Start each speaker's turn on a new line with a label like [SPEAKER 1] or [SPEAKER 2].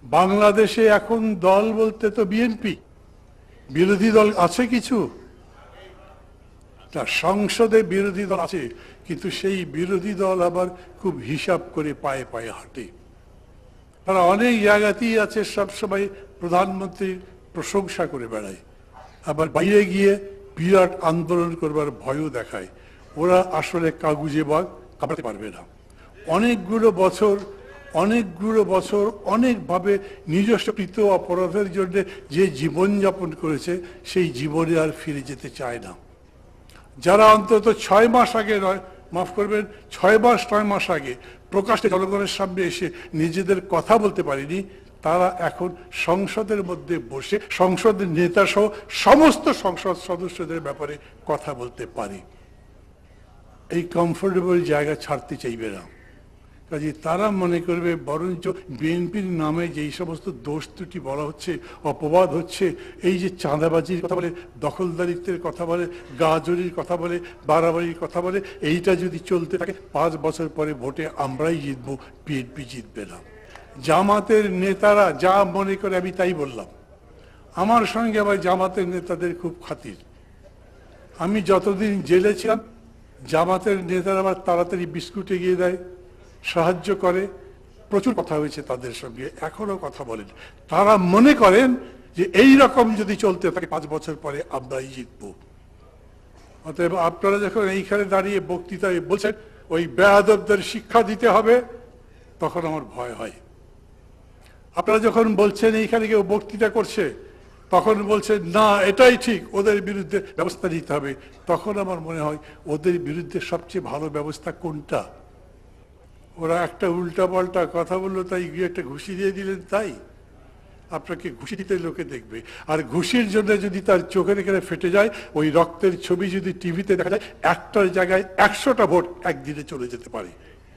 [SPEAKER 1] বাংলাদেশে এখন দল বলতে তো বিএনপি, বিরোধী দল আছে কিছু? তা সংসদে বিরোধী দল আছে, কিন্তু সেই বিরোধী দল আবার খুব হিসাব করে পায়ে পায়ে হাঁটে। তারা অনেক জায়গাতেই আছে, সবসময় প্রধানমন্ত্রীর প্রশংসা করে বেড়ায়, আবার বাইরে গিয়ে বিরাট আন্দোলন করবার ভয়ও দেখায়। ওরা আসলে কাগুজে বাঘ, কামড়াতে পারবে না। অনেকগুলো বছর অনেকভাবে নিজস্বকৃত অপরাধের জন্য যে জীবনযাপন করেছে, সেই জীবনে আর ফিরে যেতে চায় না। যারা অন্তত 6 মাস আগে নয়, মাফ করবেন, 6 মাস 9 মাস আগে প্রকাশ্যে জনগণের সামনে এসে নিজেদের কথা বলতে পারেনি, তারা এখন সংসদের মধ্যে বসে সংসদের নেতা সহ সমস্ত সংসদ সদস্যদের ব্যাপারে কথা বলতে পারে। এই কমফোর্টেবল জায়গা ছাড়তে চাইবে না। কাজে তারা মনে করবে বরঞ্চ বিএনপির নামে যেই সমস্ত দোষ ত্রুটি বলা হচ্ছে, অপবাদ হচ্ছে, এই যে চাঁদাবাজির কথা বলে, দখলদারিত্বের কথা বলে, গাজরির কথা বলে, বাড়াবাড়ির কথা বলে, এইটা যদি চলতে থাকে 5 বছর পরে ভোটে আমরাই জিতবো, বিএনপি জিতবে না। জামাতের নেতারা যা মনে করে আমি তাই বললাম। আমার সঙ্গে আবার জামাতের নেতাদের খুব খাতির। আমি যতদিন জেলে ছিলাম, জামাতের নেতারা আবার তাড়াতাড়ি বিস্কুট এগিয়ে দেয়, সাহায্য করে। প্রচুর কথা হয়েছে তাদের সঙ্গে, এখনো কথা বলেন। তারা মনে করেন যে এই রকম যদি চলতে থাকে 5 বছর পরে আমরাই জিতবো। অতএব আপনারা যখন এইখানে দাঁড়িয়ে বক্তৃতায় বলছেন ওই বেয়াদবদের শিক্ষা দিতে হবে, তখন আমার ভয় হয়। আপনারা যখন বলছেন এইখানে কেউ বক্তৃতা করছে, তখন বলছেন না এটাই ঠিক, ওদের বিরুদ্ধে ব্যবস্থা নিতে হবে, তখন আমার মনে হয় ওদের বিরুদ্ধে সবচেয়ে ভালো ব্যবস্থা কোনটা? ওরা একটা উল্টা পাল্টা কথা বললো, তাই গিয়ে একটা ঘুষি দিয়ে দিলেন, তাই আপনাকে ঘুষি দিতে লোকে দেখবে। আর ঘুষির জন্য যদি তার চোখের এখানে ফেটে যায়, ওই রক্তের ছবি যদি টিভিতে দেখা যায়, একটার জায়গায় 100টা ভোট একদিনে চলে যেতে পারে।